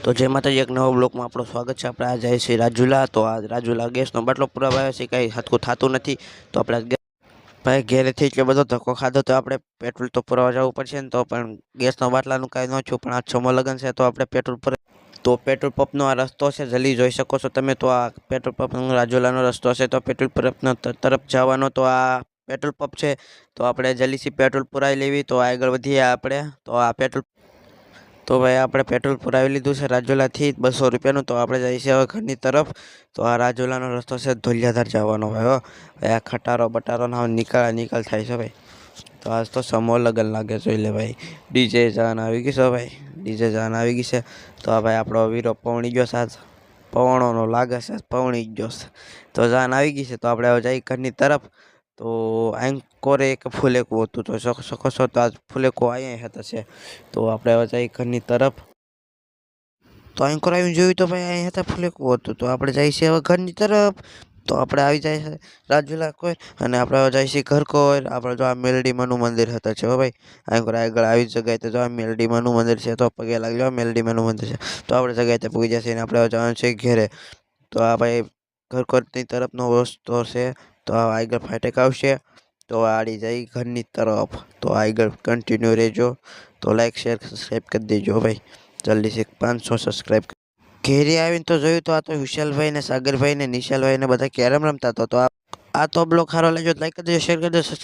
તો જય માતાજી, એક નવા બ્લોકમાં આપણું સ્વાગત છે। આપણે આ જાય છે રાજુલા। તો આ રાજુલા ગેસનો બાટલો પુરાવાયો છે, કંઈ હરખું થતું નથી। તો આપણે ભાઈ ઘેરેથી એટલો બધો ધક્કો ખાધો તો આપણે પેટ્રોલ તો પુરાવા જવું પડશે ને। તો પણ ગેસના બાટલાનું કાંઈ ન થયું, પણ આ સમો લગન છે તો આપણે પેટ્રોલ પર તો પેટ્રોલ પંપનો આ રસ્તો છે, જલ્દી જોઈ શકો છો તમે। તો આ પેટ્રોલ પંપનો રાજુલાનો રસ્તો છે। તો પેટ્રોલ પંપનો તરફ જવાનો તો આ પેટ્રોલ પંપ છે। તો આપણે જલ્દીથી પેટ્રોલ પુરાવી લેવી તો આગળ વધીએ આપણે। તો આ પેટ્રોલ તો ભાઈ આપણે પેટ્રોલ પુરાવી લીધું છે રાજુલાથી 200 રૂપિયાનું। તો આપણે જઈએ છીએ હવે ઘરની તરફ। તો આ રાજુલાનો રસ્તો છે ધોલિયાધાર જવાનો ભાઈ હો ભાઈ। આ ખટારો બટારો ના નિકાલ થાય છે ભાઈ। તો આજ તો સમો લગન લાગે જોઈ લે ભાઈ। ડીજે જાન આવી ગઈ છે ભાઈ, ડીજે જાન આવી ગઈ છે। તો આ ભાઈ આપણો વીરો પવણી ગયો છે, આજ પવણોનો લાગે છે, પવણી ગયો છે। તો જાન આવી ગઈ છે। તો આપણે હવે જઈએ ઘરની તરફ। તો કોરે એક ફૂલેકું હતું તો શકો છો। તો આજ ફૂલેકું અહીંયા હતા છે। તો આપણે હવે જઈએ ઘરની તરફ। તો અહીં આવીને જોયું તો ભાઈ અહીંયા હતા ફૂલેકું હતું। તો આપણે જઈએ છીએ હવે ઘરની તરફ। તો આપણે આવી જાય છે રાજુલા કોઈ, અને આપણે હવે જઈએ છીએ ઘર કોઈ। આપણે જો આ મેલડીમાનું મંદિર હતા છે હો ભાઈ। અહીં આગળ આવી જગ્યાએ તો જો આ મેલડીમાનું મંદિર છે। તો પગે લાગી લો, મેલડીમાનું મંદિર છે। તો આપણે જગ્યાએ પૂગી જશે અને આપણે જવાનું છે ઘેરે। તો આ ભાઈ ઘરની તરફનો રસ્તો છે। તો આ આગળ ફાટક આવશે તો આડી જઈ ઘરની તરફ। તો આગળ કન્ટિન્યુ રહેજો। તો લાઈક શેર સબસ્ક્રાઈબ કરી દેજો ભાઈ, જલ્દીથી 500 સબસ્ક્રાઈબ। ઘેરે આવીને તો જોયું તો આ તો વિશાલભાઈ ને સાગરભાઈ ને નિશાલભાઈ ને બધા કેરમ રમતા હતા। તો આ તો બ્લોગ સારો લાગ્યો લાઈક કરી દેજો, શેર કરી દેજો।